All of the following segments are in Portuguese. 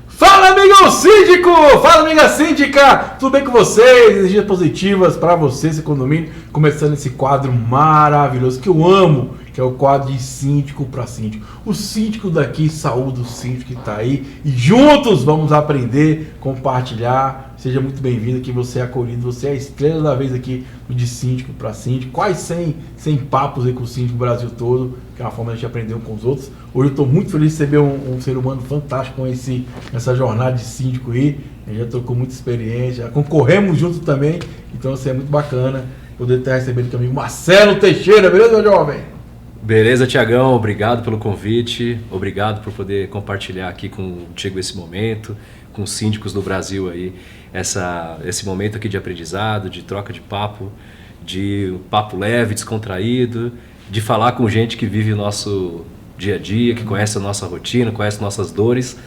Fala, amigo síndico! Fala, amiga síndica! Tudo bem com vocês? Energias positivas para você, esse condomínio. Começando esse quadro maravilhoso que eu amo, que é o quadro de síndico para síndico. O síndico daqui saúda o síndico que está aí e juntos vamos aprender, compartilhar. Seja muito bem-vindo, que você é acolhido, você é a estrela da vez aqui de síndico para síndico. Quase 100 papos aí com o síndico do Brasil todo, que é uma forma de a gente aprender um com os outros. Hoje eu estou muito feliz de receber um ser humano fantástico com essa jornada de síndico aí. A gente já trocou muita experiência, já concorremos juntos também, então assim, é muito bacana poder estar recebendo aqui o amigo Marcelo Teixeira, beleza, meu jovem? Beleza, Tiagão, obrigado pelo convite, obrigado por poder compartilhar aqui contigo esse momento, com os síndicos do Brasil aí, esse momento aqui de aprendizado, de troca de papo leve, descontraído, de falar com gente que vive o nosso dia a dia, que conhece a nossa rotina, conhece nossas dores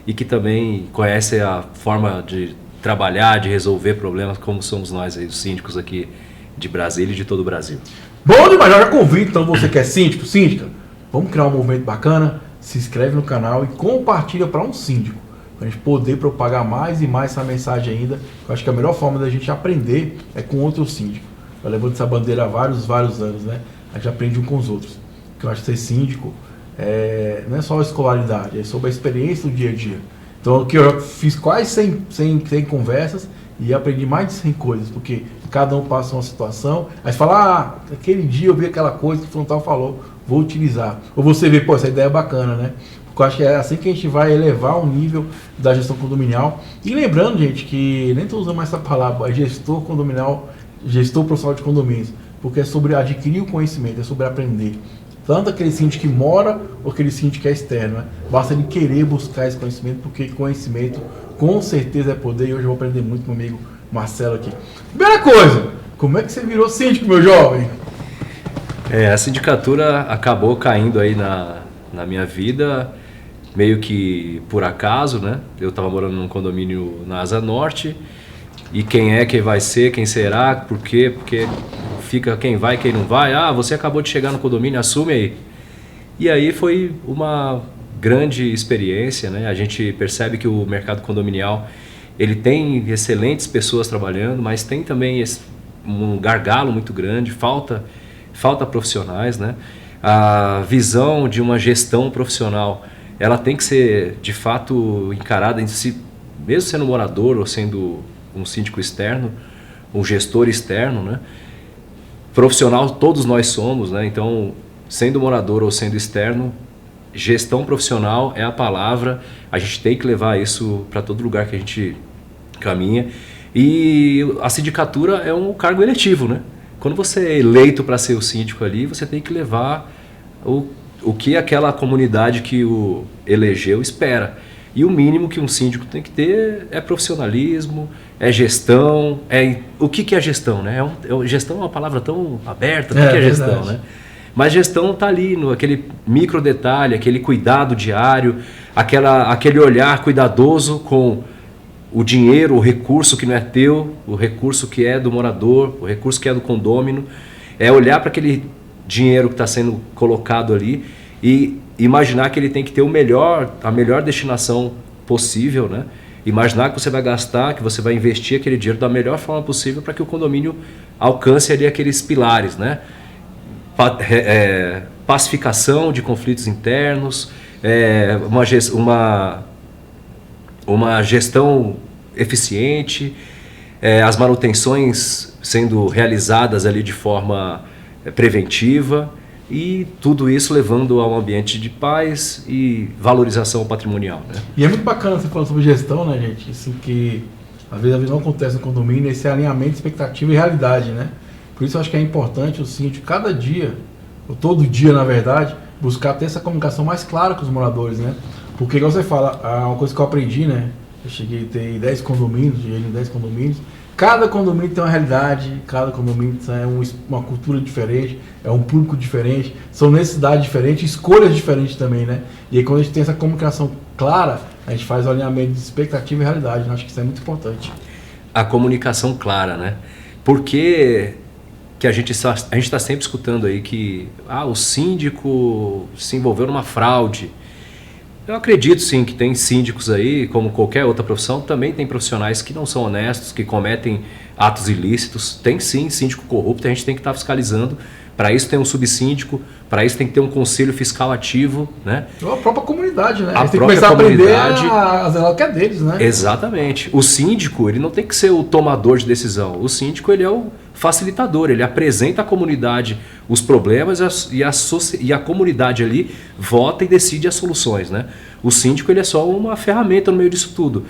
e que também conhece a forma de trabalhar, de resolver problemas, como somos nós aí, os síndicos aqui de Brasília e de todo o Brasil. Bom demais, já convido, então você que é síndico, síndica, vamos criar um movimento bacana, se inscreve no canal e compartilha para um síndico, para a gente poder propagar mais e mais essa mensagem ainda. Eu acho que a melhor forma da gente aprender é com outro síndico. Eu levando essa bandeira há vários anos, né? A gente aprende um com os outros. Porque eu acho que ser síndico não é só a escolaridade, é sobre a experiência do dia a dia. Então aqui eu fiz quase 100 conversas e aprendi mais de 100 coisas, porque cada um passa uma situação, aí você fala, aquele dia eu vi aquela coisa que o frontal falou, vou utilizar. Ou você vê, essa ideia é bacana, né? Porque eu acho que é assim que a gente vai elevar o nível da gestão condominial. E lembrando, gente, que nem estou usando mais essa palavra, é gestor condominial, gestor profissional de condomínios, porque é sobre adquirir o conhecimento, é sobre aprender. Tanto aquele síndico que mora ou aquele síndico que é externo, né? Basta ele querer buscar esse conhecimento, porque conhecimento com certeza é poder, e hoje eu vou aprender muito com o amigo Marcelo aqui. Primeira coisa, como é que você virou síndico, meu jovem? A sindicatura acabou caindo aí na minha vida, meio que por acaso, né? Eu estava morando num condomínio na Asa Norte, e quem vai ser, quem será, por quê? Porque fica quem vai, quem não vai. Você acabou de chegar no condomínio, assume aí. E aí foi uma grande experiência, né? A gente percebe que o mercado condominial, ele tem excelentes pessoas trabalhando, mas tem também um gargalo muito grande, falta profissionais, né? A visão de uma gestão profissional, ela tem que ser de fato encarada em si, mesmo sendo morador ou sendo um síndico externo, um gestor externo, né? Profissional todos nós somos, né? Então, sendo morador ou sendo externo, gestão profissional é a palavra. A gente tem que levar isso para todo lugar que a gente caminha. E a sindicatura é um cargo eletivo, né? Quando você é eleito para ser o síndico ali, você tem que levar o que aquela comunidade que o elegeu espera. E o mínimo que um síndico tem que ter é profissionalismo, é gestão. O que é gestão, né? Gestão é uma palavra tão aberta, o que é gestão, verdade, né? Mas gestão está ali, aquele micro detalhe, aquele cuidado diário, aquele olhar cuidadoso com o dinheiro, o recurso que não é teu, o recurso que é do morador, o recurso que é do condômino. É olhar para aquele dinheiro que está sendo colocado ali e imaginar que ele tem que ter a melhor destinação possível, né? Imaginar que você vai gastar, que você vai investir aquele dinheiro da melhor forma possível para que o condomínio alcance ali aqueles pilares, né? Pacificação de conflitos internos, uma gestão eficiente, as manutenções sendo realizadas ali de forma preventiva, e tudo isso levando a um ambiente de paz e valorização patrimonial, né? E é muito bacana você falar sobre gestão, né, gente? Isso que às vezes não acontece no condomínio, esse alinhamento de expectativa e realidade, né? Por isso eu acho que é importante o síndico, cada dia, ou todo dia na verdade, buscar ter essa comunicação mais clara com os moradores, né? Porque, igual você fala, uma coisa que eu aprendi, né? Eu cheguei a ter 10 condomínios, cada condomínio tem uma realidade, cada condomínio é uma cultura diferente, é um público diferente, são necessidades diferentes, escolhas diferentes também, né? E aí quando a gente tem essa comunicação clara, a gente faz o alinhamento de expectativa e realidade, né? Acho que isso é muito importante. A comunicação clara, né? Porque que a gente está sempre escutando aí que o síndico se envolveu numa fraude. Eu acredito sim que tem síndicos aí, como qualquer outra profissão, também tem profissionais que não são honestos, que cometem atos ilícitos. Tem sim síndico corrupto, a gente tem que estar fiscalizando. Para isso tem um subsíndico, para isso tem que ter um conselho fiscal ativo, né? A própria comunidade, né? A Eles têm que própria começar a aprender comunidade. a zelar o que é deles, né? Exatamente. O síndico, ele não tem que ser o tomador de decisão. O síndico, ele é o facilitador, ele apresenta à comunidade os problemas e a comunidade ali vota e decide as soluções, né? O síndico, ele é só uma ferramenta no meio disso tudo.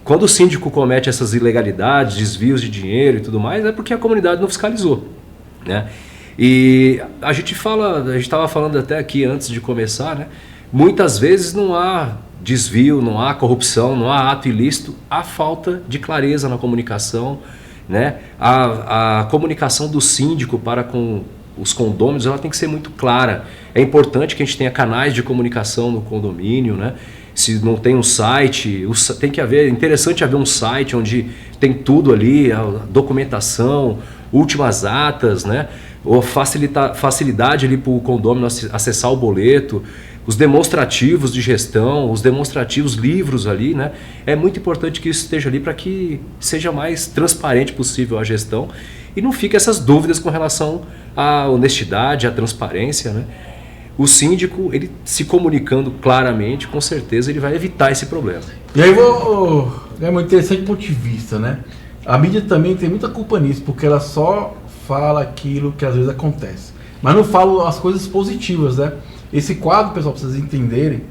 Quando o síndico comete essas ilegalidades, desvios de dinheiro e tudo mais, é porque a comunidade não fiscalizou, né? E a gente estava falando até aqui antes de começar, né? Muitas vezes não há desvio, não há corrupção, não há ato ilícito, há falta de clareza na comunicação, né? A comunicação do síndico para com os condôminos, ela tem que ser muito clara. É importante que a gente tenha canais de comunicação no condomínio, né? Se não tem um site, é interessante haver um site onde tem tudo ali, a documentação, últimas atas, né? Ou facilidade ali para o condômino acessar o boleto, os demonstrativos de gestão, os demonstrativos livros ali, né? É muito importante que isso esteja ali para que seja mais transparente possível a gestão e não fique essas dúvidas com relação à honestidade, à transparência, né? O síndico, ele se comunicando claramente, com certeza ele vai evitar esse problema. E aí é muito interessante do ponto de vista, né? A mídia também tem muita culpa nisso, porque ela só fala aquilo que às vezes acontece, mas não fala as coisas positivas, né? Esse quadro, pessoal, para vocês entenderem,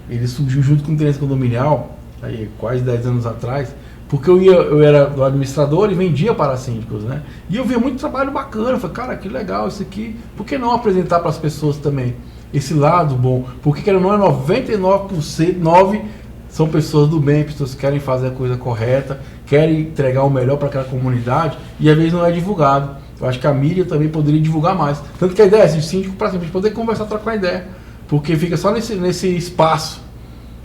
ele surgiu junto com o Tenência Condominial, aí quase 10 anos atrás, porque eu era do administrador e vendia para síndicos, né? E eu via muito trabalho bacana, eu falei, cara, que legal isso aqui, por que não apresentar para as pessoas também esse lado bom? Porque não é 99% são pessoas do bem, pessoas que querem fazer a coisa correta, querem entregar o melhor para aquela comunidade e às vezes não é divulgado. Eu acho que a mídia também poderia divulgar mais. Tanto que a ideia é de síndico para sempre, poder conversar, trocar ideia, porque fica só nesse espaço,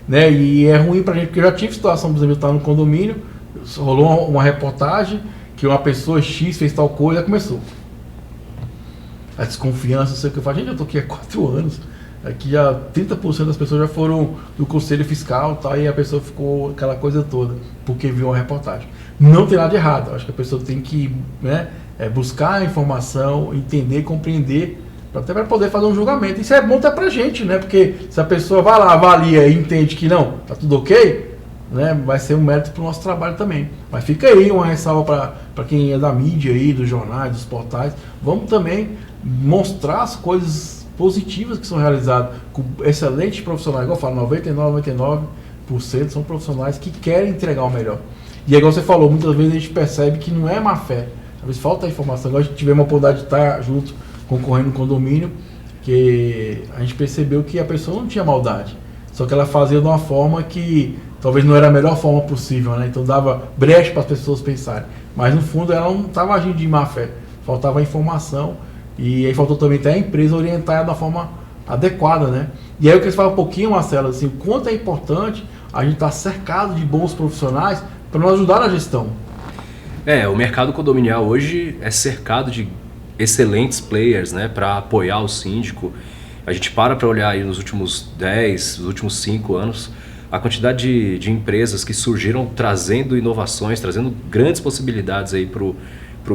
né? E é ruim para a gente, porque eu já tive situação, por exemplo, eu estava no condomínio, rolou uma reportagem que uma pessoa X fez tal coisa e começou. A desconfiança, não sei o que eu falo. Gente, eu estou aqui há 4 anos. Aqui já 30% das pessoas já foram do conselho fiscal, tal, e a pessoa ficou aquela coisa toda, porque viu uma reportagem. Não tem nada de errado. Acho que a pessoa tem que, né, buscar a informação, entender, compreender, até para poder fazer um julgamento. Isso é bom até pra gente, né? Porque se a pessoa vai lá, avalia e entende que não, tá tudo ok, né, vai ser um mérito para o nosso trabalho também. Mas fica aí uma ressalva para quem é da mídia aí, dos jornais, dos portais. Vamos também mostrar as coisas positivas que são realizadas com excelentes profissionais. Igual eu falo, 99% são profissionais que querem entregar o melhor. E é igual você falou, muitas vezes a gente percebe que não é má fé. Às vezes falta informação. Agora a gente tivemos a oportunidade de estar junto, concorrendo no condomínio, que a gente percebeu que a pessoa não tinha maldade. Só que ela fazia de uma forma que talvez não era a melhor forma possível, né? Então dava brecha para as pessoas pensarem. Mas no fundo ela não estava agindo de má fé. Faltava informação e aí faltou também até a empresa orientar da forma adequada, né? E aí eu queria falar um pouquinho, Marcelo, assim, o quanto é importante a gente estar cercado de bons profissionais para nos ajudar na gestão. O mercado condominial hoje é cercado de excelentes players, né, para apoiar o síndico. A gente para olhar aí nos últimos 10, nos últimos 5 anos, a quantidade de empresas que surgiram trazendo inovações, trazendo grandes possibilidades aí para o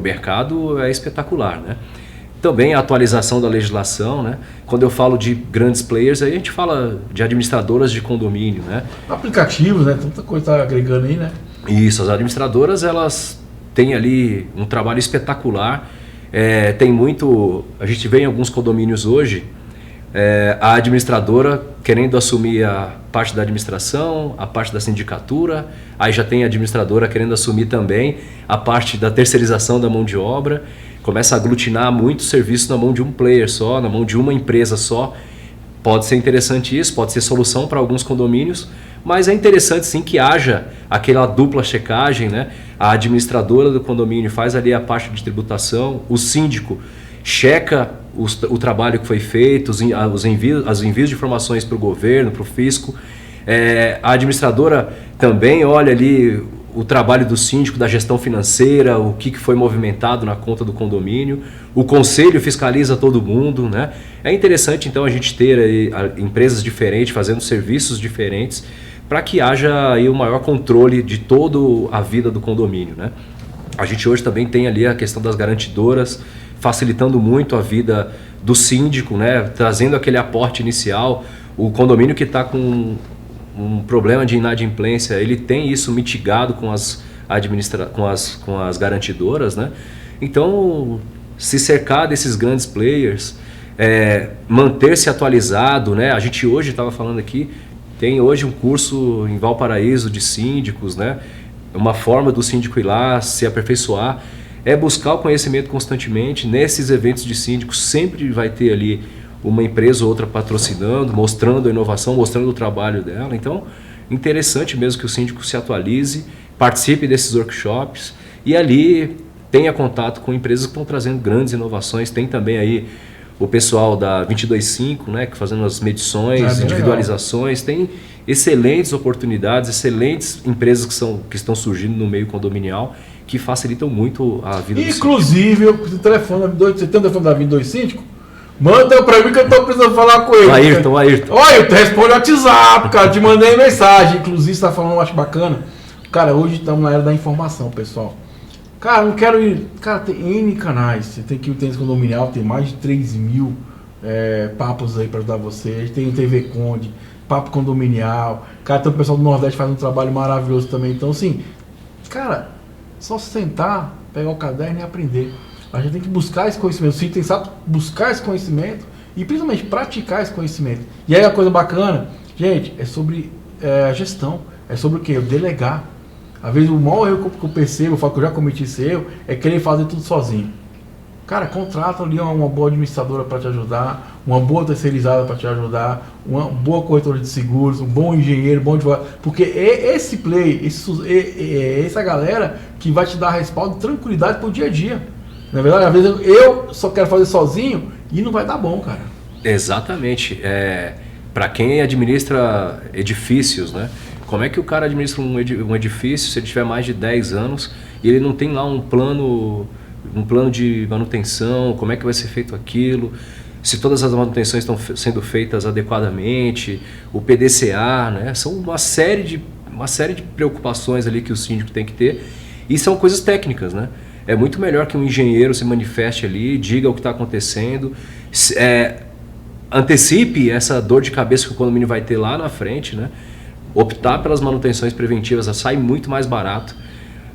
mercado é espetacular, né? Também a atualização da legislação, né? Quando eu falo de grandes players, aí a gente fala de administradoras de condomínio, né? Aplicativos, né? Tanta coisa está agregando aí, né? Isso, as administradoras, elas têm ali um trabalho espetacular. Tem muito... A gente vê em alguns condomínios hoje, a administradora querendo assumir a parte da administração, a parte da sindicatura, aí já tem a administradora querendo assumir também a parte da terceirização da mão de obra, começa a aglutinar muito serviço na mão de um player só, na mão de uma empresa só. Pode ser interessante isso, pode ser solução para alguns condomínios, mas é interessante sim que haja aquela dupla checagem, né? A administradora do condomínio faz ali a parte de tributação, o síndico checa o trabalho que foi feito, os envios de informações para o governo, para o fisco. A administradora também olha ali o trabalho do síndico, da gestão financeira, o que foi movimentado na conta do condomínio. O conselho fiscaliza todo mundo, né? É interessante então a gente ter aí empresas diferentes fazendo serviços diferentes para que haja aí o maior controle de toda a vida do condomínio, né? A gente hoje também tem ali a questão das garantidoras, facilitando muito a vida do síndico, né? Trazendo aquele aporte inicial. O condomínio que está com um problema de inadimplência, ele tem isso mitigado com com as garantidoras, né? Então, se cercar desses grandes players, manter-se atualizado, né? A gente hoje estava falando aqui, tem hoje um curso em Valparaíso de síndicos, né? Uma forma do síndico ir lá, se aperfeiçoar, é buscar o conhecimento constantemente. Nesses eventos de síndicos sempre vai ter ali uma empresa ou outra patrocinando, mostrando a inovação, mostrando o trabalho dela. Então, interessante mesmo que o síndico se atualize, participe desses workshops e ali tenha contato com empresas que estão trazendo grandes inovações. Tem também aí o pessoal da 225, né, que fazendo as medições, individualizações. Legal. Tem excelentes oportunidades, excelentes empresas que estão surgindo no meio condominial que facilitam muito a vida do síndico. Inclusive, você tem o telefone da 225? Manda pra mim que eu tô precisando falar com ele. Ayrton. Olha, tu responde o WhatsApp, cara. Te mandei mensagem. Inclusive, você tá falando, eu acho bacana. Cara, hoje estamos na era da informação, pessoal. Cara, não quero ir. Cara, tem N canais. Você tem que ir no Tênis Condominial, tem mais de 3 mil papos aí pra ajudar vocês. Tem o TV Conde, Papo Condominial. Cara, tem o pessoal do Nordeste fazendo um trabalho maravilhoso também. Então, assim, cara, só sentar, pegar o caderno e aprender. A gente tem que buscar esse conhecimento. O síndico tem que buscar esse conhecimento e principalmente praticar esse conhecimento. E aí a coisa bacana, gente, é sobre a gestão. É sobre o quê? O delegar. Às vezes o maior erro que eu percebo, eu falo que eu já cometi esse erro, é querer fazer tudo sozinho. Cara, contrata ali uma boa administradora para te ajudar, uma boa terceirizada para te ajudar, uma boa corretora de seguros, um bom engenheiro, bom advogado. Porque é esse play, essa galera que vai te dar respaldo e tranquilidade pro dia a dia. Na verdade, às vezes eu só quero fazer sozinho e não vai dar bom, cara. Exatamente. Para quem administra edifícios, né? Como é que o cara administra um edifício se ele tiver mais de 10 anos e ele não tem lá um plano de manutenção, como é que vai ser feito aquilo, se todas as manutenções estão sendo feitas adequadamente, o PDCA, né? São uma série de preocupações ali que o síndico tem que ter e são coisas técnicas, né? É muito melhor que um engenheiro se manifeste ali, diga o que está acontecendo, antecipe essa dor de cabeça que o condomínio vai ter lá na frente, né? Optar pelas manutenções preventivas sai muito mais barato.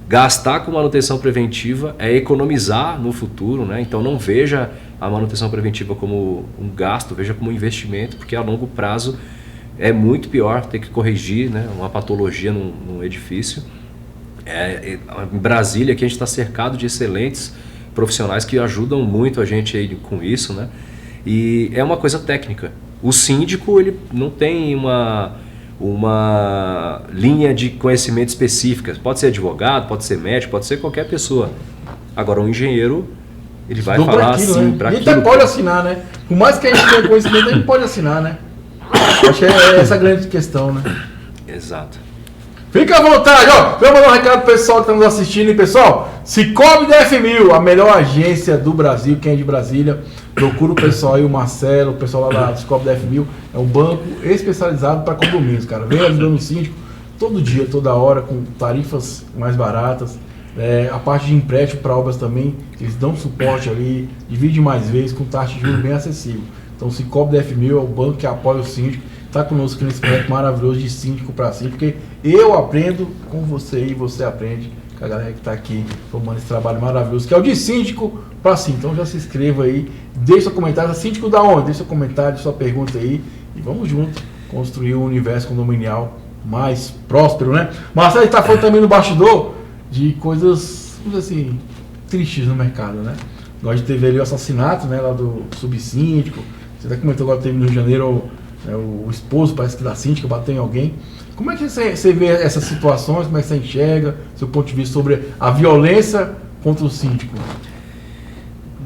Gastar com manutenção preventiva é economizar no futuro, né? Então não veja a manutenção preventiva como um gasto, veja como um investimento, porque a longo prazo é muito pior ter que corrigir, né, uma patologia num edifício. Em Brasília aqui a gente está cercado de excelentes profissionais que ajudam muito a gente aí com isso, né? E é uma coisa técnica. O síndico ele não tem uma linha de conhecimento específica. Pode ser advogado, pode ser médico, pode ser qualquer pessoa. Agora um engenheiro ele vai falar assim para aquilo. A gente pode assinar, né? Por mais que a gente tenha conhecimento, a gente pode assinar, né? Acho que é essa a grande questão, né? Exato. Fica à vontade, ó. Vou mandar um recado pro pessoal que está nos assistindo, e pessoal, Sicoob DF1000, a melhor agência do Brasil, quem é de Brasília, procura o pessoal aí, o Marcelo, o pessoal lá da Sicoob DF1000, é um banco especializado para condomínios, cara. Vem ajudando o síndico todo dia, toda hora, com tarifas mais baratas. A parte de empréstimo para obras também, eles dão suporte ali, divide mais vezes, com taxa de juros bem acessível. Então o Sicoob DF1000 é o banco que apoia o síndico. Está conosco nesse projeto maravilhoso de síndico para síndico, porque eu aprendo com você e você aprende com a galera que está aqui formando esse trabalho maravilhoso, que é o de síndico para síndico. Então já se inscreva aí, deixe seu comentário. Síndico da onde? Deixe seu comentário, sua pergunta aí e vamos junto construir um universo condominial mais próspero, né? Marcelo está falando também no bastidor de coisas, vamos dizer assim, tristes no mercado, né? Nós teve ali o assassinato, né, lá do subsíndico. Você até comentou agora que teve no Rio de Janeiro o esposo, parece que da síndica, bateu em alguém. Como é que você vê essas situações? Como é que você enxerga seu ponto de vista sobre a violência contra o síndico?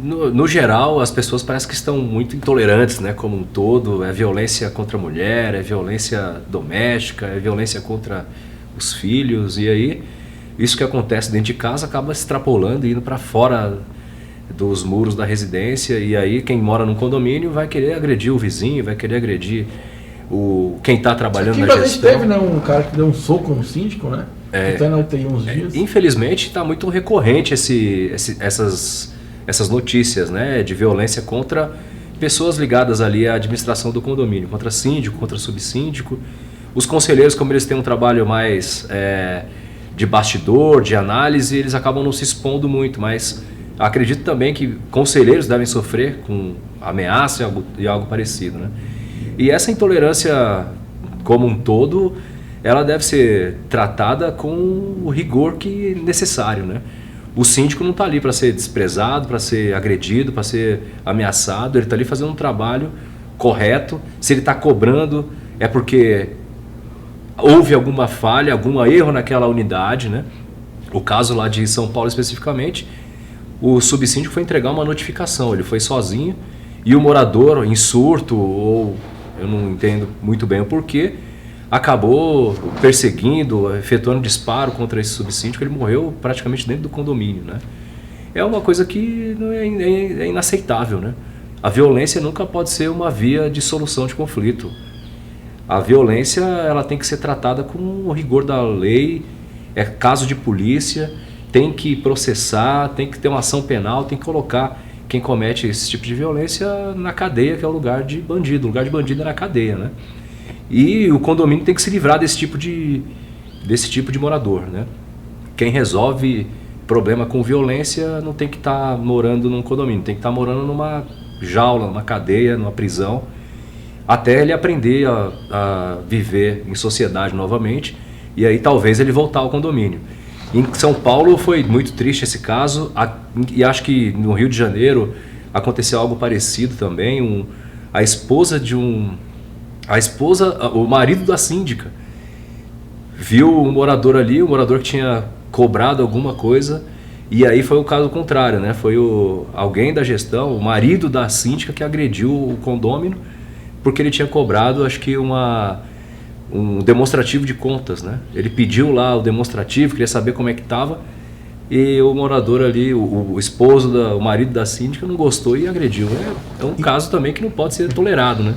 No geral, as pessoas parecem que estão muito intolerantes, né, como um todo. É violência contra a mulher, é violência doméstica, é violência contra os filhos. E aí isso que acontece dentro de casa acaba extrapolando e indo para fora dos muros da residência, e aí quem mora num condomínio vai querer agredir o vizinho, vai querer agredir quem está trabalhando na gestão. A gente teve, né, um cara que deu um soco no síndico, né? Que tá na UTI uns dias. Infelizmente está muito recorrente essas notícias, né, de violência contra pessoas ligadas ali à administração do condomínio, contra síndico, contra subsíndico. Os conselheiros, como eles têm um trabalho mais de bastidor, de análise, eles acabam não se expondo muito, mas acredito também que conselheiros devem sofrer com ameaça e algo parecido, né? E essa intolerância como um todo, ela deve ser tratada com o rigor que é necessário, né? O síndico não está ali para ser desprezado, para ser agredido, para ser ameaçado, ele está ali fazendo um trabalho correto. Se ele está cobrando, é porque houve alguma falha, algum erro naquela unidade, né? O caso lá de São Paulo especificamente, o subsíndico foi entregar uma notificação, ele foi sozinho e o morador, em surto, ou eu não entendo muito bem o porquê, acabou perseguindo, efetuando disparo contra esse subsíndico, ele morreu praticamente dentro do condomínio, né? É uma coisa que não é inaceitável, né? A violência nunca pode ser uma via de solução de conflito. A violência, ela tem que ser tratada com o rigor da lei, é caso de polícia, tem que processar, tem que ter uma ação penal, tem que colocar quem comete esse tipo de violência na cadeia, que é o lugar de bandido. O lugar de bandido é na cadeia, né? E o condomínio tem que se livrar desse tipo de morador, né? Quem resolve problema com violência não tem que estar morando num condomínio, tem que estar morando numa jaula, numa cadeia, numa prisão, até ele aprender a viver em sociedade novamente, e aí talvez ele voltar ao condomínio. Em São Paulo foi muito triste esse caso, e acho que no Rio de Janeiro aconteceu algo parecido também. O marido da síndica viu um morador ali, um morador que tinha cobrado alguma coisa, e aí foi o caso contrário, né? Foi alguém da gestão, o marido da síndica, que agrediu o condômino porque ele tinha cobrado, acho que um demonstrativo de contas, né? Ele pediu lá o demonstrativo, queria saber como é que estava, e o morador ali, o o marido da síndica, não gostou e agrediu. É um caso também que não pode ser tolerado, né?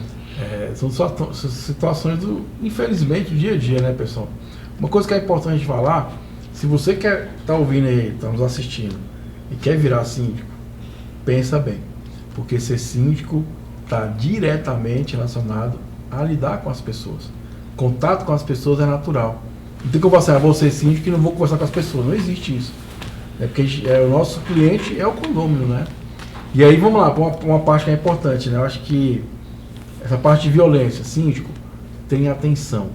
São situações infelizmente, do dia a dia, né, pessoal? Uma coisa que é importante falar, se você tá ouvindo aí, está nos assistindo, e quer virar síndico, pensa bem, porque ser síndico está diretamente relacionado a lidar com as pessoas. Contato com as pessoas é natural. Não tem como você vou ser síndico e não vou conversar com as pessoas. Não existe isso. É porque o nosso cliente é o condômino, né? E aí vamos lá, uma parte que é importante, né? Eu acho que essa parte de violência, síndico, tenha atenção.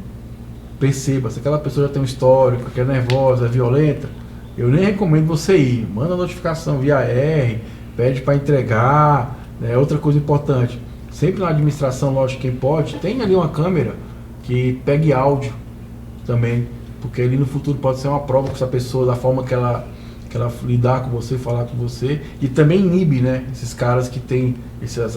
Perceba, se aquela pessoa já tem um histórico, que é nervosa, é violenta, eu nem recomendo você ir. Manda notificação via R, pede para entregar, né? Outra coisa importante, sempre na administração, lógico, quem pode, tem ali uma câmera que pegue áudio também, porque ali no futuro pode ser uma prova com essa pessoa, da forma que ela lidar com você, falar com você, e também inibe, né, esses caras que tem essa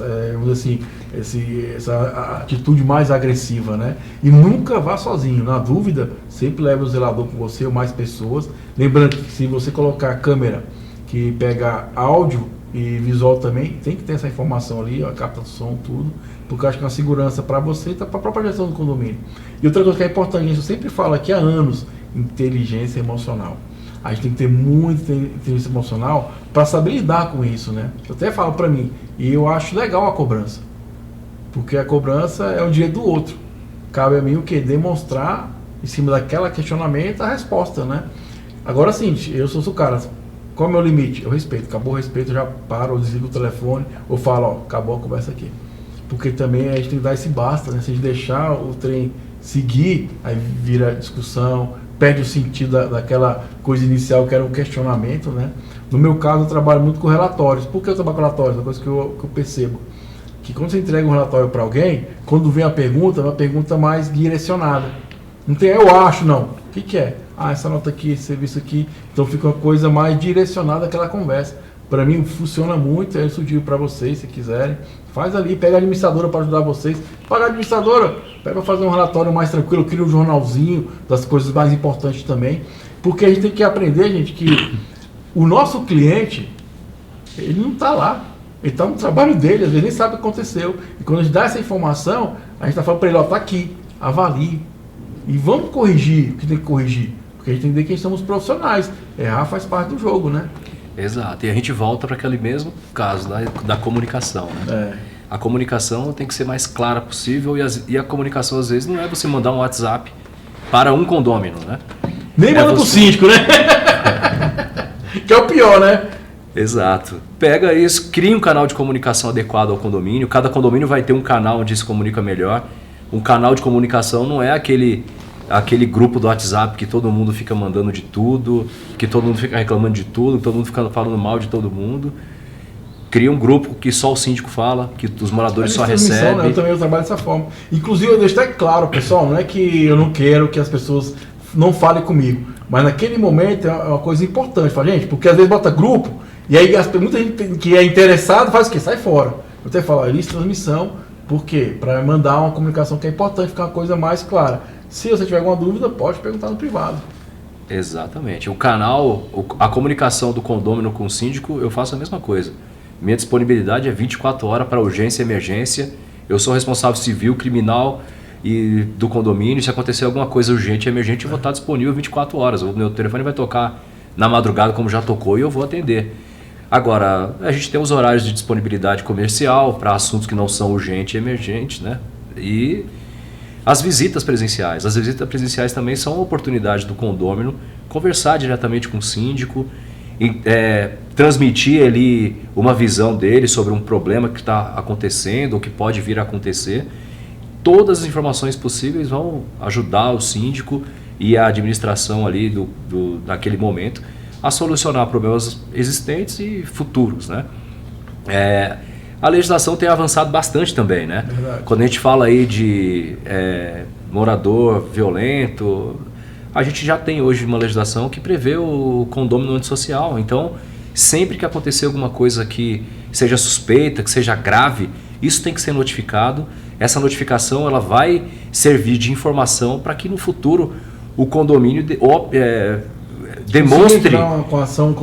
atitude mais agressiva, né? E nunca vá sozinho, na dúvida, sempre leve o zelador com você ou mais pessoas. Lembrando que se você colocar a câmera que pega áudio e visual também, tem que ter essa informação ali, a capta do som, tudo, porque eu acho que é uma segurança para você e para a própria gestão do condomínio. E outra coisa que é importante, eu sempre falo aqui há anos, inteligência emocional. A gente tem que ter muita inteligência emocional para saber lidar com isso, né? Eu até falo para mim, e eu acho legal a cobrança, porque a cobrança é o direito do outro. Cabe a mim o quê? Demonstrar, em cima daquela questionamento, a resposta, né? Agora sim, eu sou o cara, qual é o meu limite? Eu respeito, acabou o respeito, eu já paro, eu desligo o telefone, ou falo, ó, acabou a conversa aqui. Porque também a gente tem que dar esse basta, né? Se a gente deixar o trem seguir, aí vira discussão, perde o sentido daquela coisa inicial que era um questionamento, né? No meu caso, eu trabalho muito com relatórios. Por que eu trabalho com relatórios? Uma coisa que eu percebo, que quando você entrega um relatório para alguém, quando vem a pergunta, é uma pergunta mais direcionada. Não tem, eu acho, não. O que é? Ah, essa nota aqui, esse serviço aqui. Então fica uma coisa mais direcionada àquela conversa, Para mim funciona muito, eu sugiro para vocês, se quiserem. Faz ali, pega a administradora para ajudar vocês. Paga a administradora, pega para fazer um relatório mais tranquilo, cria um jornalzinho das coisas mais importantes também. Porque a gente tem que aprender, gente, que o nosso cliente, ele não está lá. Ele está no trabalho dele, às vezes nem sabe o que aconteceu. E quando a gente dá essa informação, a gente está falando para ele, ó, tá aqui, avalie. E vamos corrigir o que tem que corrigir. Porque a gente tem que entender que somos profissionais. Errar faz parte do jogo, né? Exato. E a gente volta para aquele mesmo caso da comunicação, né? A comunicação tem que ser mais clara possível e a comunicação, às vezes, não é você mandar um WhatsApp para um condômino, né? Nem manda pro síndico, né? Que é o pior, né? Exato. Pega isso, cria um canal de comunicação adequado ao condomínio. Cada condomínio vai ter um canal onde se comunica melhor. Um canal de comunicação não é aquele grupo do WhatsApp que todo mundo fica mandando de tudo, que todo mundo fica reclamando de tudo, que todo mundo fica falando mal de todo mundo. Cria um grupo que só o síndico fala, que os moradores só recebem. Né? Eu também trabalho dessa forma. Inclusive, eu deixo até claro, pessoal, não é que eu não quero que as pessoas não falem comigo, mas naquele momento é uma coisa importante. Fala, gente, porque às vezes bota grupo, e aí muita gente que é interessado faz o quê? Sai fora. Eu até falo, lista de transmissão, por quê? Para mandar uma comunicação que é importante, ficar uma coisa mais clara. Se você tiver alguma dúvida, pode perguntar no privado. Exatamente. O canal, a comunicação do condômino com o síndico, eu faço a mesma coisa. Minha disponibilidade é 24 horas para urgência e emergência. Eu sou responsável civil, criminal e do condomínio. Se acontecer alguma coisa urgente e emergente, eu vou estar disponível 24 horas. O meu telefone vai tocar na madrugada, como já tocou, e eu vou atender. Agora, a gente tem os horários de disponibilidade comercial para assuntos que não são urgentes e emergentes, né? E as visitas presenciais. As visitas presenciais também são uma oportunidade do condômino conversar diretamente com o síndico, transmitir ali uma visão dele sobre um problema que está acontecendo ou que pode vir a acontecer. Todas as informações possíveis vão ajudar o síndico e a administração ali daquele momento a solucionar problemas existentes e futuros, né? A legislação tem avançado bastante também, né? Verdade. Quando a gente fala aí de morador violento, a gente já tem hoje uma legislação que prevê o condômino antissocial. Então, sempre que acontecer alguma coisa que seja suspeita, que seja grave, isso tem que ser notificado. Essa notificação ela vai servir de informação para que no futuro o condomínio demonstre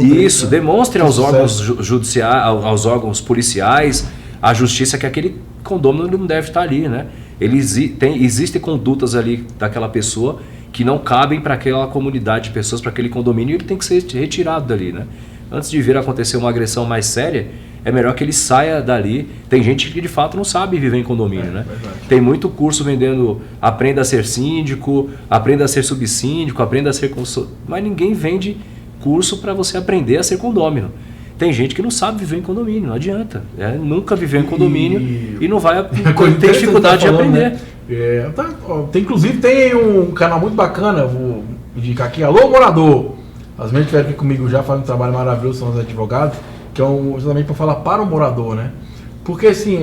isso, demonstre aos órgãos judiciais, aos policiais, à justiça que aquele condômino não deve estar ali, né? Existem condutas ali daquela pessoa que não cabem para aquela comunidade de pessoas, para aquele condomínio, e ele tem que ser retirado dali, né? Antes de vir a acontecer uma agressão mais séria, é melhor que ele saia dali. Tem gente que de fato não sabe viver em condomínio, né? Verdade. Tem muito curso vendendo aprenda a ser síndico, aprenda a ser subsíndico, aprenda a ser consultor, mas ninguém vende curso para você aprender a ser condômino. Tem gente que não sabe viver em condomínio, não adianta. Nunca viveu em condomínio e não vai ter dificuldade de aprender. Né? Inclusive tem um canal muito bacana, vou indicar aqui, Alô Morador. As meninas estiveram aqui comigo já fazendo um trabalho maravilhoso, são os advogados, que é justamente para falar para o morador, né? Porque assim,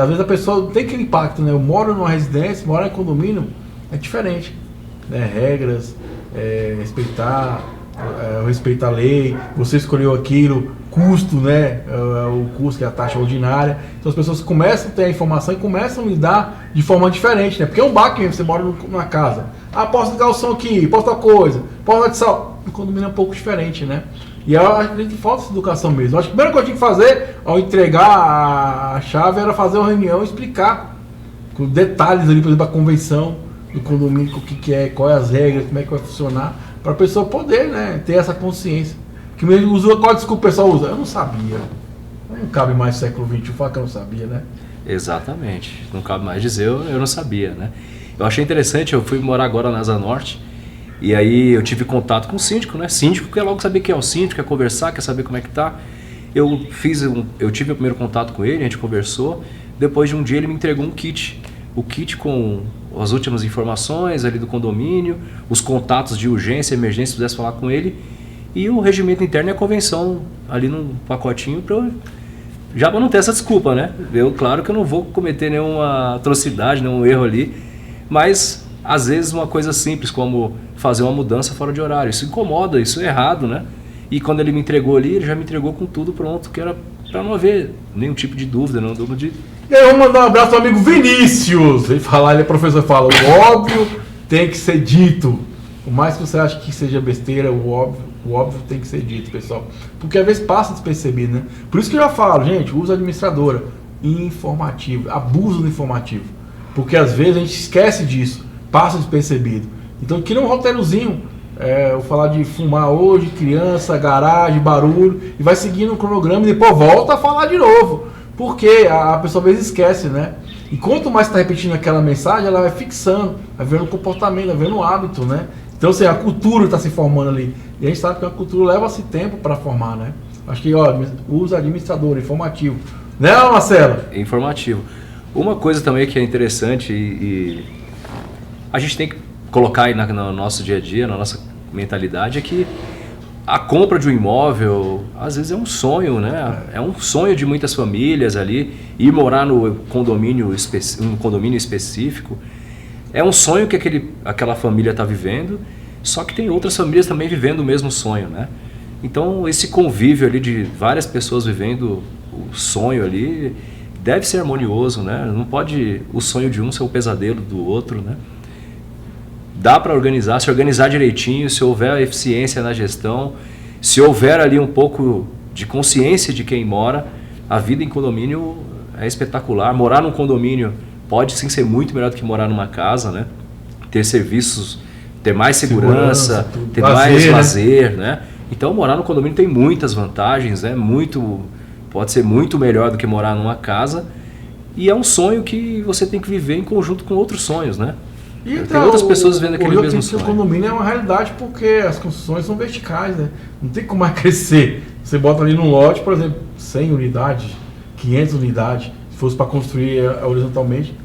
às vezes a pessoa tem aquele impacto, né? Eu moro numa residência, moro em condomínio, é diferente, né? Regras, respeitar a lei, você escolheu aquilo, custo, né? O custo que é a taxa ordinária. Então as pessoas começam a ter a informação e começam a lidar de forma diferente, né? Porque é um baque, você mora numa casa. Posso ligar o som aqui, posso tal coisa, posso dar de sal. O condomínio é um pouco diferente, né? E eu acho que falta essa educação mesmo. Eu acho que a primeira coisa que eu tinha que fazer ao entregar a chave era fazer uma reunião e explicar com detalhes ali, por exemplo, a convenção do condomínio, o que é, quais as regras, como é que vai funcionar, para a pessoa poder, né, ter essa consciência. Que mesmo usa, qual desculpa o pessoal usa? Eu não sabia. Não cabe mais no século XXI falar que eu não sabia, né? Exatamente. Não cabe mais dizer eu não sabia, né? Eu achei interessante, eu fui morar agora na Asa Norte, e aí eu tive contato com o síndico, né? Síndico quer logo saber quem é o síndico, quer conversar, quer saber como é que tá. Eu tive o primeiro contato com ele, a gente conversou. Depois de um dia ele me entregou um kit. O kit com as últimas informações ali do condomínio, os contatos de urgência, emergência, se pudesse falar com ele. E o regimento interno e a convenção ali num pacotinho já para não ter essa desculpa, né? Claro que eu não vou cometer nenhuma atrocidade, nenhum erro ali, mas às vezes uma coisa simples como fazer uma mudança fora de horário, isso incomoda, isso é errado, né? E quando ele me entregou ali, ele já me entregou com tudo pronto, que era para não haver nenhum tipo de dúvida, não dúvida de... E aí, vamos mandar um abraço ao amigo Vinícius. Ele fala, ele é professor, fala, o óbvio tem que ser dito. Por mais que você ache que seja besteira, o óbvio tem que ser dito, pessoal. Porque às vezes passa despercebido, né? Por isso que eu já falo, gente, usa administradora informativo, abuso do informativo. Porque às vezes a gente esquece disso, passa despercebido. Então, cria um roteirozinho. Eu vou falar de fumar hoje, criança, garagem, barulho, e vai seguindo o cronograma e depois volta a falar de novo. Porque a pessoa às vezes esquece, né? E quanto mais está repetindo aquela mensagem, ela vai fixando, vai vendo o comportamento, vai vendo o hábito, né? Então, assim, a cultura está se formando ali. E a gente sabe que a cultura leva-se tempo para formar, né? Acho que, ó, usa administrador, informativo. Né, Marcelo? Informativo. Uma coisa também que é interessante e a gente tem que colocar aí no nosso dia a dia, na nossa mentalidade, é que a compra de um imóvel, às vezes é um sonho, né? É um sonho de muitas famílias ali, ir morar no condomínio, um condomínio específico. É um sonho que aquela família está vivendo, só que tem outras famílias também vivendo o mesmo sonho, né? Então, esse convívio ali de várias pessoas vivendo o sonho ali deve ser harmonioso, né? Não pode o sonho de um ser o pesadelo do outro, né? Dá para organizar, se organizar direitinho, se houver eficiência na gestão, se houver ali um pouco de consciência de quem mora, a vida em condomínio é espetacular. Morar num condomínio pode sim ser muito melhor do que morar numa casa, né? Ter serviços, ter mais segurança ter mais lazer, né? Então, morar no condomínio tem muitas vantagens, né? Pode ser muito melhor do que morar numa casa, e é um sonho que você tem que viver em conjunto com outros sonhos, né? E tem então, outras pessoas vendo aquele mesmo sonho. O condomínio é uma realidade porque as construções são verticais, né? Não tem como mais crescer. Você bota ali num lote, por exemplo, 100 unidades, 500 unidades, se fosse para construir horizontalmente,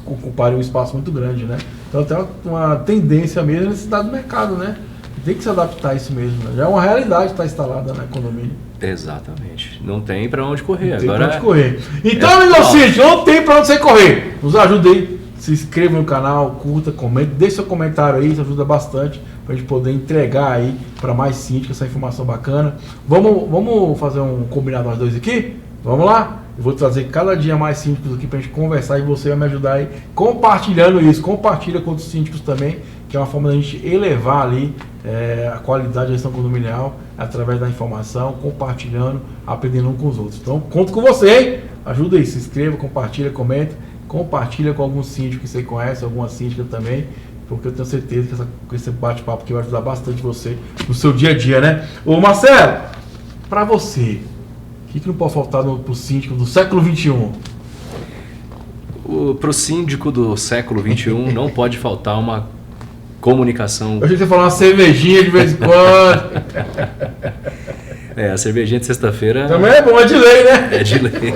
ocuparia um espaço muito grande, né? Então tem uma tendência mesmo, necessidade do mercado, né? Tem que se adaptar a isso mesmo, né? Já é uma realidade estar instalada na condomínio. Exatamente. Não tem para onde correr. Não tem agora para onde correr. Então, amigo ouvinte, não tem para onde você correr. Nos ajude aí. Se inscreva no canal, curta, comente, deixe seu comentário aí, isso ajuda bastante para a gente poder entregar aí para mais síndicos essa informação bacana. Vamos fazer um combinado nós dois aqui? Vamos lá? Eu vou trazer cada dia mais síndicos aqui para a gente conversar e você vai me ajudar aí compartilhando isso. Compartilha com outros síndicos também, que é uma forma da gente elevar ali a qualidade da gestão condominial através da informação, compartilhando, aprendendo uns com os outros. Então, conto com você, hein? Ajuda aí, se inscreva, compartilha, comenta. Compartilha com algum síndico que você conhece, alguma síndica também, porque eu tenho certeza que esse bate-papo aqui vai ajudar bastante você no seu dia a dia, né? Ô Marcelo, para você, o que não pode faltar pro síndico do século XXI? Pro síndico do século XXI não pode faltar uma comunicação. Eu achei que você falar uma cervejinha de vez em quando. A cervejinha de sexta-feira... Também é bom, é de lei, né? É de lei.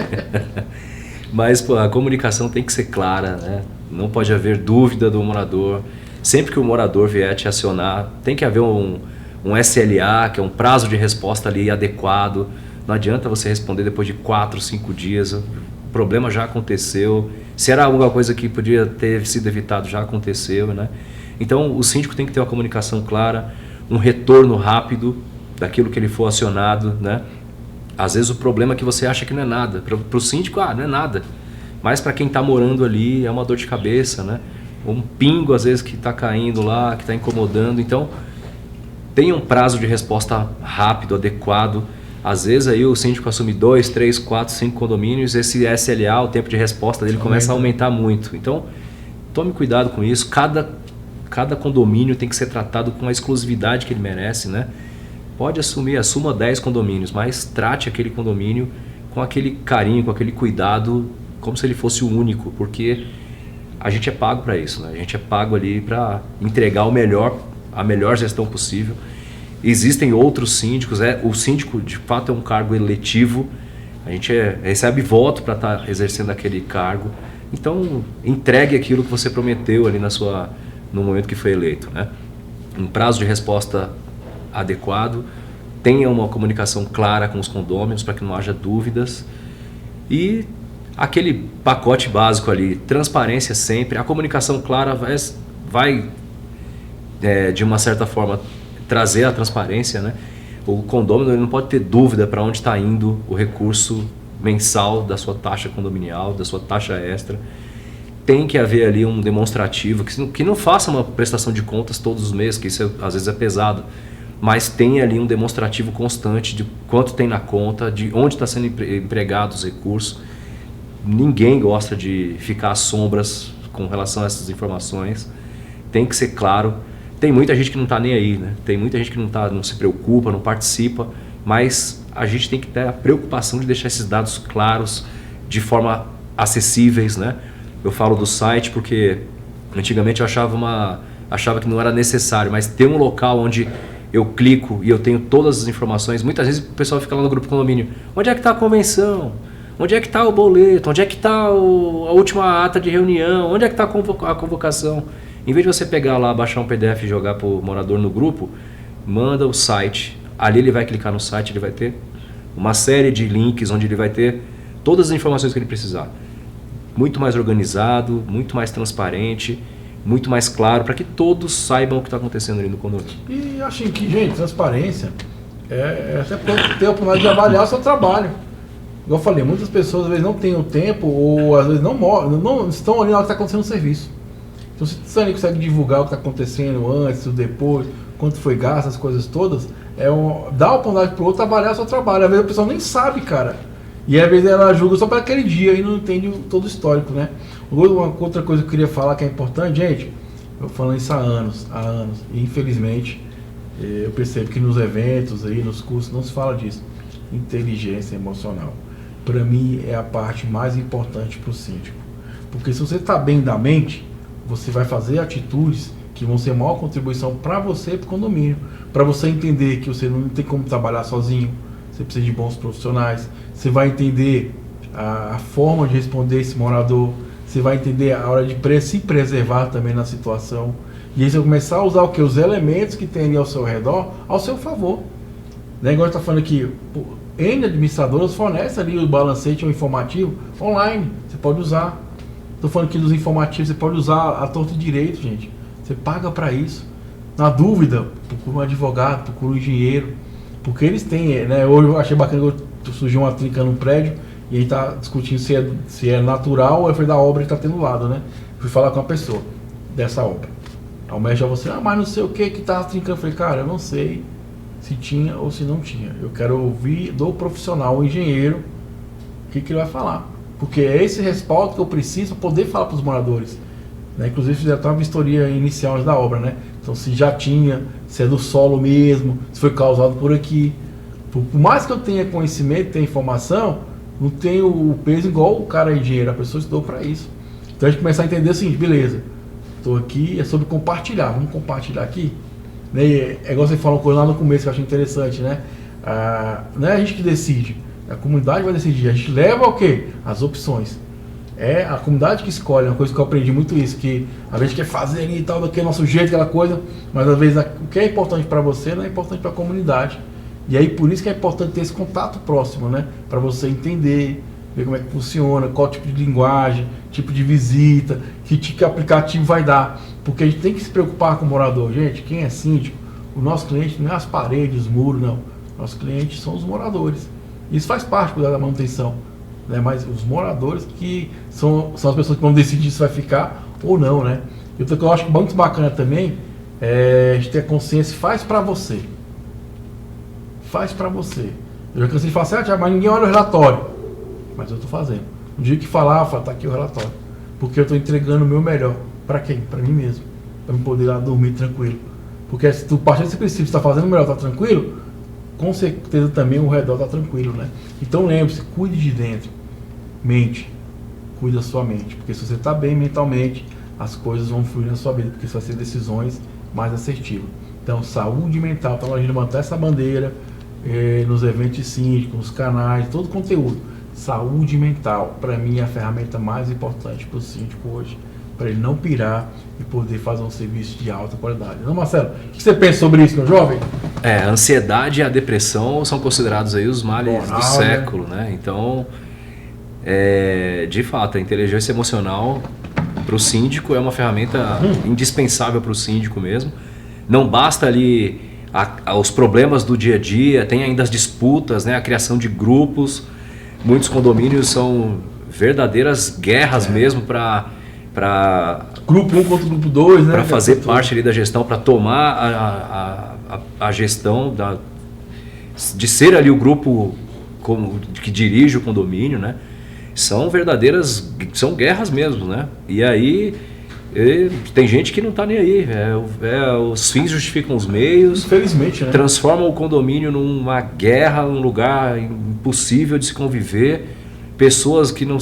Mas pô, a comunicação tem que ser clara, né? Não pode haver dúvida do morador. Sempre que o morador vier te acionar, tem que haver um SLA, que é um prazo de resposta ali adequado. Não adianta você responder depois de 4, 5 dias. O problema já aconteceu. Se era alguma coisa que podia ter sido evitado, já aconteceu, né? Então, o síndico tem que ter uma comunicação clara, um retorno rápido daquilo que ele for acionado, né? Às vezes o problema é que você acha que não é nada. Para o síndico, não é nada. Mas para quem está morando ali, é uma dor de cabeça, né? Um pingo, às vezes, que está caindo lá, que está incomodando. Então, tenha um prazo de resposta rápido, adequado. Às vezes aí o síndico assume 2, 3, 4, 5 condomínios, esse SLA, o tempo de resposta dele começa a aumentar muito. Então, tome cuidado com isso. Cada condomínio tem que ser tratado com a exclusividade que ele merece, né? Pode assuma 10 condomínios, mas trate aquele condomínio com aquele carinho, com aquele cuidado, como se ele fosse o único, porque a gente é pago para isso, né? A gente é pago ali para entregar a melhor gestão possível. Existem outros síndicos, o síndico de fato é um cargo eletivo, a gente recebe voto para estar exercendo aquele cargo, então entregue aquilo que você prometeu ali no momento que foi eleito, né? Um prazo de resposta adequado, tenha uma comunicação clara com os condôminos para que não haja dúvidas e aquele pacote básico ali, transparência sempre, a comunicação clara vai de uma certa forma trazer a transparência, né? O condômino ele não pode ter dúvida para onde está indo o recurso mensal da sua taxa condominial, da sua taxa extra. Tem que haver ali um demonstrativo, que não faça uma prestação de contas todos os meses, que isso às vezes é pesado, mas tem ali um demonstrativo constante de quanto tem na conta, de onde está sendo empregado os recursos. Ninguém gosta de ficar às sombras com relação a essas informações. Tem que ser claro. Tem muita gente que não está nem aí, né? Tem muita gente que não se preocupa, não participa, mas a gente tem que ter a preocupação de deixar esses dados claros, de forma acessíveis, né? Eu falo do site porque antigamente eu achava que não era necessário, mas ter um local onde eu clico e eu tenho todas as informações. Muitas vezes o pessoal fica lá no grupo condomínio, onde é que está a convenção? Onde é que está o boleto? Onde é que está a última ata de reunião? Onde é que está a convocação? Em vez de você pegar lá, baixar um PDF e jogar para o morador no grupo, manda o site. Ali ele vai clicar no site, ele vai ter uma série de links onde ele vai ter todas as informações que ele precisar. Muito mais organizado, muito mais transparente, muito mais claro, para que todos saibam o que está acontecendo ali no condomínio. E acho que, gente, transparência é até para ter a oportunidade de avaliar o seu trabalho. Igual eu falei, muitas pessoas às vezes não têm o tempo ou às vezes não estão ali na hora que está acontecendo o serviço. Então se você consegue divulgar o que está acontecendo antes, o depois, quanto foi gasto, as coisas todas, dá a oportunidade para o outro avaliar o seu trabalho. Às vezes a pessoa nem sabe, cara. E às vezes ela julga só para aquele dia e não entende todo o histórico, né? Uma outra coisa que eu queria falar que é importante, gente, eu falando isso há anos, e infelizmente eu percebo que nos eventos, aí, nos cursos, não se fala disso. Inteligência emocional. Para mim é a parte mais importante para o síndico. Porque se você está bem da mente, você vai fazer atitudes que vão ser a maior contribuição para você e para o condomínio. Para você entender que você não tem como trabalhar sozinho, você precisa de bons profissionais, você vai entender a forma de responder esse morador, você vai entender a hora de se preservar também na situação. E aí você vai começar a usar o que? Os elementos que tem ali ao seu redor ao seu favor. Né? Igual a gente está falando aqui, N administradoras fornecem ali o balancete ou informativo online, você pode usar. Estou falando aqui dos informativos, você pode usar a torta de direito, gente. Você paga para isso. Na dúvida, procura um advogado, procura um engenheiro. Porque eles têm, né? Hoje eu achei bacana que surgiu uma trinca no prédio e a gente está discutindo se é natural ou é da obra que está tendo lado, né? Fui falar com uma pessoa dessa obra. Ao médico já você, mas não sei o que está trincando. Eu falei, cara, eu não sei se tinha ou se não tinha. Eu quero ouvir do profissional, o engenheiro, o que ele vai falar. Porque é esse respaldo que eu preciso para poder falar para os moradores. Né? Inclusive fizeram até uma vistoria inicial da obra, né? Então se já tinha, se é do solo mesmo, se foi causado por aqui. Por mais que eu tenha conhecimento, tenha informação, não tenho o peso igual o cara é engenheiro, a pessoa estudou para isso. Então a gente começar a entender assim, beleza, estou aqui, é sobre compartilhar, vamos compartilhar aqui. Né? É igual você falou uma coisa lá no começo que eu achei interessante, né? Não é a gente que decide, a comunidade vai decidir, a gente leva o quê? As opções. É a comunidade que escolhe, uma coisa que eu aprendi muito isso, que a gente quer fazer ali e tal, daquele nosso jeito, aquela coisa, mas às vezes o que é importante para você não é importante para a comunidade. E aí por isso que é importante ter esse contato próximo, né? Para você entender, ver como é que funciona, qual tipo de linguagem, tipo de visita, que tipo de aplicativo vai dar. Porque a gente tem que se preocupar com o morador. Gente, quem é síndico, o nosso cliente não é as paredes, os muros, não. Nossos clientes são os moradores. Isso faz parte da manutenção. Né, mas os moradores que são as pessoas que vão decidir se vai ficar ou não, né? E outra que eu acho muito bacana também é a gente ter consciência, faz para você. Faz para você. Eu já cansei de falar assim, mas ninguém olha o relatório. Mas eu estou fazendo. No dia que falar, tá aqui o relatório. Porque eu estou entregando o meu melhor. Para quem? Para mim mesmo. Para eu poder ir lá dormir tranquilo. Porque se tu partir desse princípio, está fazendo o melhor, tá tranquilo, com certeza também o redor está tranquilo, né? Então lembre-se, cuide de dentro, mente, cuide da sua mente, porque se você está bem mentalmente, as coisas vão fluir na sua vida, porque você vai ter decisões mais assertivas. Então saúde mental, então a gente levantar essa bandeira nos eventos síndicos, nos canais, todo o conteúdo. Saúde mental, para mim é a ferramenta mais importante para o síndico hoje, para ele não pirar e poder fazer um serviço de alta qualidade. Não, Marcelo, o que você pensa sobre isso, meu jovem? A ansiedade e a depressão são considerados aí os males do século, né? Então, de fato, a inteligência emocional para o síndico é uma ferramenta indispensável para o síndico mesmo. Não basta ali os problemas do dia a dia, tem ainda as disputas, né? A criação de grupos. Muitos condomínios são verdadeiras guerras mesmo para Grupo 1 contra o grupo 2, né? Para fazer parte ali da gestão, para tomar a gestão de ser ali o grupo que dirige o condomínio, né? São guerras mesmo, né? E aí tem gente que não está nem aí. Os fins justificam os meios. Infelizmente, né? Transformam o condomínio numa guerra, num lugar impossível de se conviver. Pessoas que não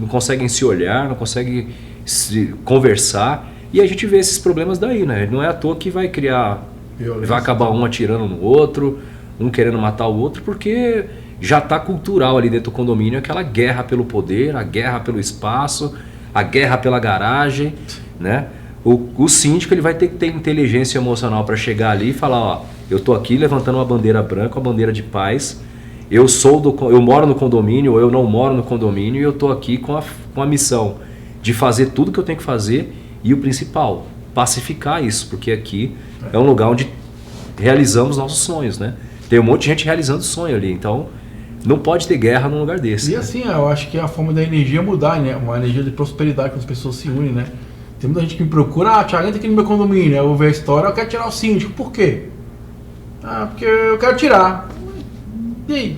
conseguem se olhar, não conseguem se conversar. E a gente vê esses problemas daí, né? Não é à toa que vai criar... Violência. Vai acabar um atirando no outro, um querendo matar o outro, porque já está cultural ali dentro do condomínio aquela guerra pelo poder, a guerra pelo espaço, a guerra pela garagem, né? O síndico ele vai ter que ter inteligência emocional para chegar ali e falar, ó, eu tô aqui levantando uma bandeira branca, uma bandeira de paz, eu moro no condomínio ou eu não moro no condomínio e eu tô aqui com a missão de fazer tudo que eu tenho que fazer e o principal, pacificar isso, porque aqui é um lugar onde realizamos nossos sonhos, né? Tem um monte de gente realizando sonho ali, então não pode ter guerra num lugar desse. E né? assim, eu acho que a forma da energia mudar, né? Uma energia de prosperidade quando as pessoas se unem, né? Tem muita gente que me procura, Thiago, entra aqui no meu condomínio, eu vou ver a história, eu quero tirar o síndico. Por quê? Porque eu quero tirar. E aí?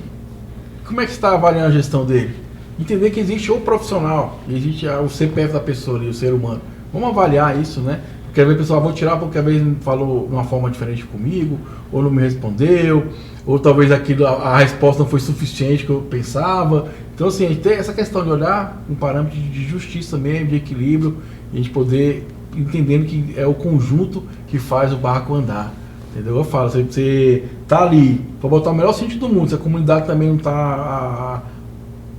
Como é que você está avaliando a gestão dele? Entender que existe o profissional, existe o CPF da pessoa ali, o ser humano. Vamos avaliar isso, né? Porque às vezes o pessoal vou tirar porque às vezes falou de uma forma diferente comigo, ou não me respondeu, ou talvez a resposta não foi suficiente que eu pensava. Então assim, a gente tem essa questão de olhar um parâmetro de justiça mesmo, de equilíbrio, e a gente poder entendendo que é o conjunto que faz o barco andar. Entendeu? Eu falo, você tá ali para botar o melhor sentido do mundo, se a comunidade também não está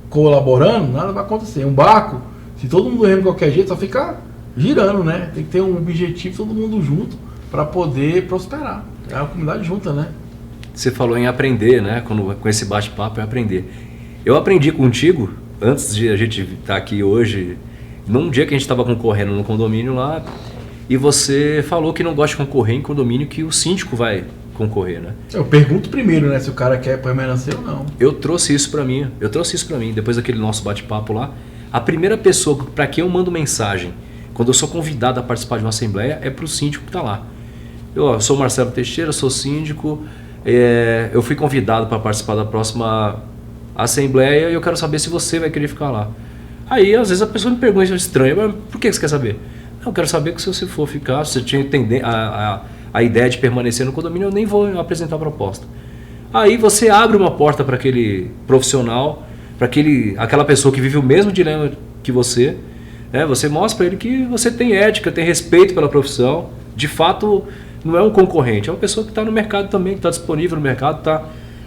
colaborando, nada vai acontecer. Um barco, se todo mundo rema de qualquer jeito, só fica girando, né? Tem que ter um objetivo, todo mundo junto, para poder prosperar. É a comunidade junta, né? Você falou em aprender, né? Com esse bate-papo é aprender. Eu aprendi contigo, antes de a gente estar aqui hoje, num dia que a gente estava concorrendo no condomínio lá, e você falou que não gosta de concorrer em condomínio, que o síndico vai concorrer, né? Eu pergunto primeiro, né? Se o cara quer permanecer ou não. Eu trouxe isso para mim, depois daquele nosso bate-papo lá. A primeira pessoa para quem eu mando mensagem, quando eu sou convidado a participar de uma assembleia, é para o síndico que está lá. Eu sou Marcelo Teixeira, sou síndico, eu fui convidado para participar da próxima assembleia e eu quero saber se você vai querer ficar lá. Aí, às vezes, a pessoa me pergunta, estranho, mas por que você quer saber? Eu quero saber que se você for ficar, se você tinha a ideia de permanecer no condomínio, eu nem vou apresentar a proposta. Aí você abre uma porta para aquele profissional, para aquela pessoa que vive o mesmo dilema que você, né? Você mostra para ele que você tem ética, tem respeito pela profissão, de fato não é um concorrente, é uma pessoa que está no mercado também, que está disponível no mercado,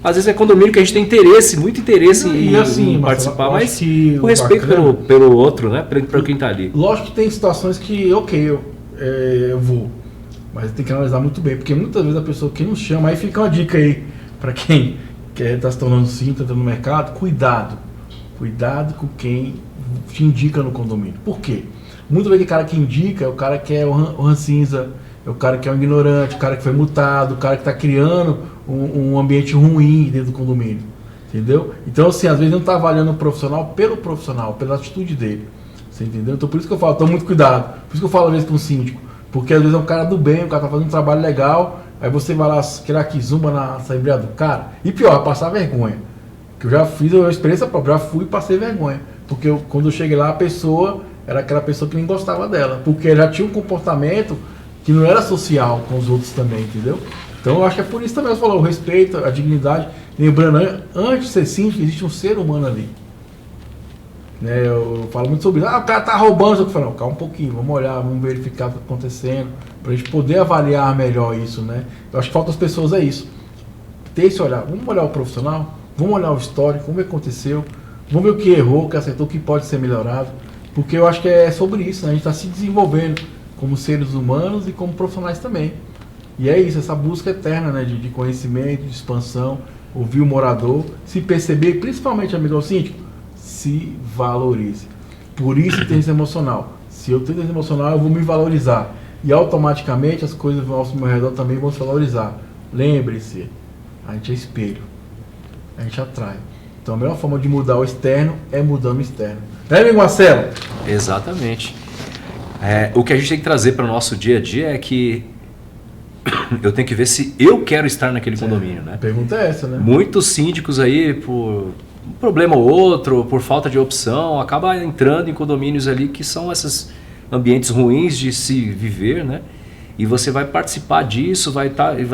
às vezes é condomínio que a gente tem muito interesse em participar, mas o respeito pelo outro, né? Para quem está ali. Lógico que tem situações que, eu vou, mas tem que analisar muito bem, porque muitas vezes a pessoa que nos chama, aí fica uma dica aí, para quem está se tornando síndico, entrando no mercado, cuidado com quem te indica no condomínio. Por quê? Muitas vezes o cara que indica é o cara que é o rancinza, é o cara que é um ignorante, o cara que foi multado, o cara que está criando um ambiente ruim dentro do condomínio, entendeu? Então assim, às vezes não está avaliando o profissional, pela atitude dele, você entendeu? Então por isso que eu falo, toma muito cuidado, por isso que eu falo às vezes com o síndico, porque às vezes é um cara do bem, o cara está fazendo um trabalho legal, aí você vai lá, criar aqui, zumba na assembleia do cara, e pior, passar vergonha, que eu já fiz a experiência própria, já fui e passei vergonha, porque quando eu cheguei lá, a pessoa era aquela pessoa que nem gostava dela, porque já tinha um comportamento que não era social com os outros também, entendeu? Então eu acho que é por isso também, você falou, o respeito, a dignidade, lembrando, antes de ser síndico, existe um ser humano ali. Né, eu falo muito sobre isso, o cara tá roubando, eu falo, não, calma um pouquinho, vamos olhar, vamos verificar o que está acontecendo, para a gente poder avaliar melhor isso, né? Eu acho que falta as pessoas é isso, ter esse olhar, vamos olhar o profissional, vamos olhar o histórico, vamos ver o que aconteceu, vamos ver o que errou, o que acertou, o que pode ser melhorado, porque eu acho que é sobre isso, né? A gente está se desenvolvendo como seres humanos e como profissionais também. E é isso, essa busca eterna, né, de conhecimento, de expansão, ouvir o morador, se perceber, principalmente, amigo síndico, se valorize. Por isso, inteligência emocional. Se eu tenho inteligência emocional, eu vou me valorizar. E automaticamente as coisas ao meu redor também vão se valorizar. lembre-se, a gente é espelho, a gente atrai. Então a melhor forma de mudar o externo é mudando o externo. Né, amigo Marcelo? Exatamente. O que a gente tem que trazer para o nosso dia a dia é que eu tenho que ver se eu quero estar naquele condomínio, né? A pergunta é essa, né? Muitos síndicos aí, por um problema ou outro, por falta de opção, acabam entrando em condomínios ali que são esses ambientes ruins de se viver, né? E você vai participar disso, vai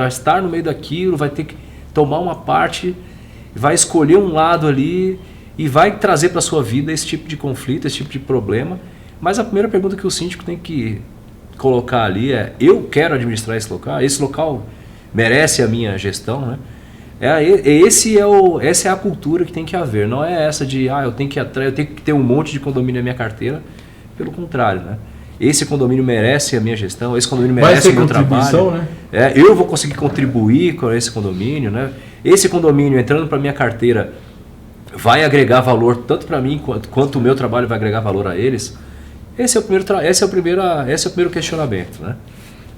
estar no meio daquilo, vai ter que tomar uma parte, vai escolher um lado ali e vai trazer para a sua vida esse tipo de conflito, esse tipo de problema. Mas a primeira pergunta que o síndico tem que colocar ali é: eu quero administrar esse local merece a minha gestão, né? Essa é a cultura que tem que haver, não é essa de eu tenho que ter um monte de condomínio na minha carteira. Pelo contrário, né? Esse condomínio merece a minha gestão, esse condomínio merece o meu trabalho. Né? Eu vou conseguir contribuir com esse condomínio, né? Esse condomínio entrando para minha carteira vai agregar valor tanto para mim quanto o meu trabalho vai agregar valor a eles. Esse é o primeiro questionamento, né?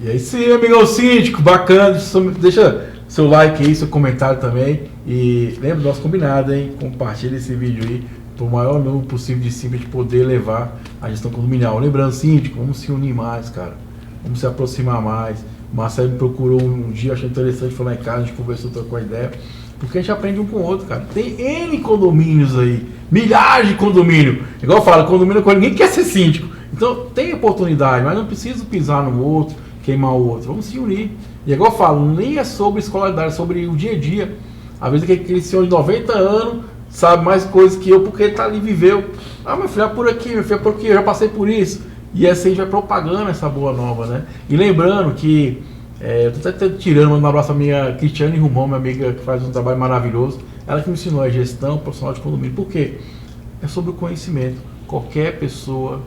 E aí sim, amigão síndico, bacana. Deixa seu like aí, seu comentário também. E lembra do nosso combinado, hein? Compartilha esse vídeo aí para o maior número possível de síndicos de poder levar a gestão condominial. Lembrando, síndico, vamos se unir mais, cara. Vamos se aproximar mais. O Marcelo me procurou um dia, achei interessante, foi lá em casa, a gente conversou, trocou a ideia. Porque a gente aprende um com o outro, cara. Tem N condomínios aí, milhares de condomínios. Igual eu falo, condomínio com ninguém quer ser síndico. Então tem oportunidade, mas não precisa pisar no outro, queimar o outro. Vamos se unir. E igual eu falo, nem é sobre escolaridade, é sobre o dia a dia. Às vezes aquele senhor de 90 anos sabe mais coisas que eu, porque ele tá ali, viveu. Meu filho, é por aqui, meu filho, é por aqui, eu já passei por isso. E assim a gente vai propagando essa boa nova, né? E lembrando que eu tô até tirando um abraço à minha Cristiane Rumão, minha amiga que faz um trabalho maravilhoso. Ela que me ensinou a gestão profissional de condomínio. Por quê? É sobre o conhecimento. Qualquer pessoa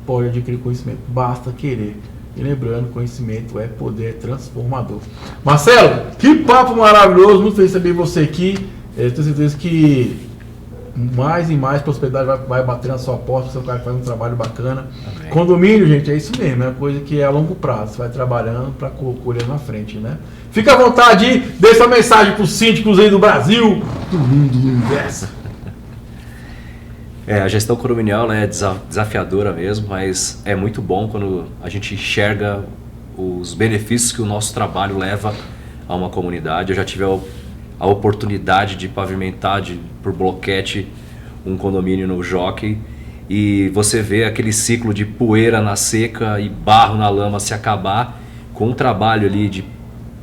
pode adquirir conhecimento, basta querer. E lembrando, conhecimento é poder transformador. Marcelo, que papo maravilhoso, muito feliz de receber você aqui. Tenho certeza que mais e mais prosperidade vai bater na sua porta, você vai fazer um trabalho bacana. Amém. Condomínio, gente, é isso mesmo, é uma coisa que é a longo prazo, você vai trabalhando para colher na frente, né? Fica à vontade aí, deixa uma mensagem para os síndicos aí do Brasil, do mundo, do universo. A gestão condominial é desafiadora mesmo, mas é muito bom quando a gente enxerga os benefícios que o nosso trabalho leva a uma comunidade. Eu já tive a oportunidade de pavimentar por bloquete um condomínio no Jockey e você vê aquele ciclo de poeira na seca e barro na lama se acabar com um trabalho ali,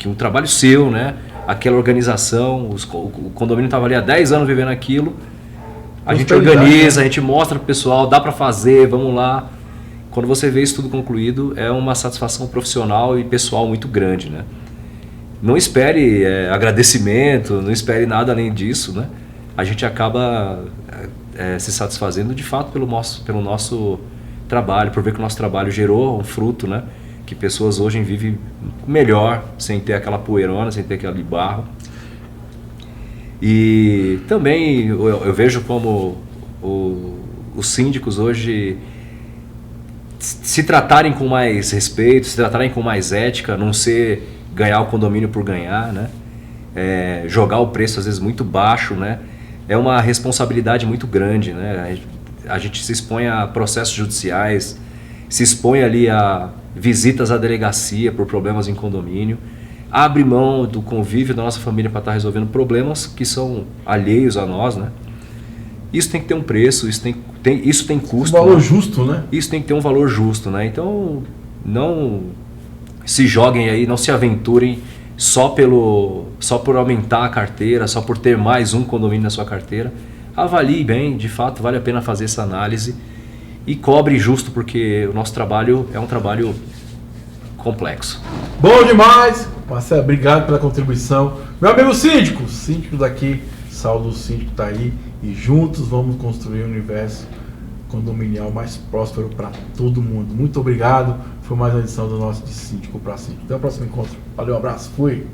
um trabalho seu, né? Aquela organização, o condomínio estava ali há 10 anos vivendo aquilo. A gente organiza, a gente mostra pro pessoal, dá para fazer, vamos lá. Quando você vê isso tudo concluído, é uma satisfação profissional e pessoal muito grande, né? Não espere agradecimento, não espere nada além disso, né? A gente acaba se satisfazendo de fato pelo nosso trabalho, por ver que o nosso trabalho gerou um fruto, né? Que pessoas hoje vivem melhor, sem ter aquela poeirona, sem ter aquele barro. E também eu vejo como os síndicos hoje se tratarem com mais respeito, se tratarem com mais ética, não ser ganhar o condomínio por ganhar, né? Jogar o preço às vezes muito baixo, né? É uma responsabilidade muito grande, né? A gente se expõe a processos judiciais, se expõe ali a visitas à delegacia por problemas em condomínio, abre mão do convívio da nossa família para estar resolvendo problemas que são alheios a nós, né? Isso tem que ter um preço, isso tem custo. Um valor, né? Justo, né? Isso tem que ter um valor justo, né? Então, não se joguem aí, não se aventurem só por aumentar a carteira, só por ter mais um condomínio na sua carteira. Avalie bem, de fato, vale a pena fazer essa análise e cobre justo, porque o nosso trabalho é um trabalho complexo. Bom demais! Marcelo, obrigado pela contribuição. Meu amigo síndico daqui, Saulo do Síndico está aí e juntos vamos construir um universo condominial mais próspero para todo mundo. Muito obrigado. Foi mais uma edição do nosso de Síndico para Síndico. Até o próximo encontro. Valeu, um abraço. Fui!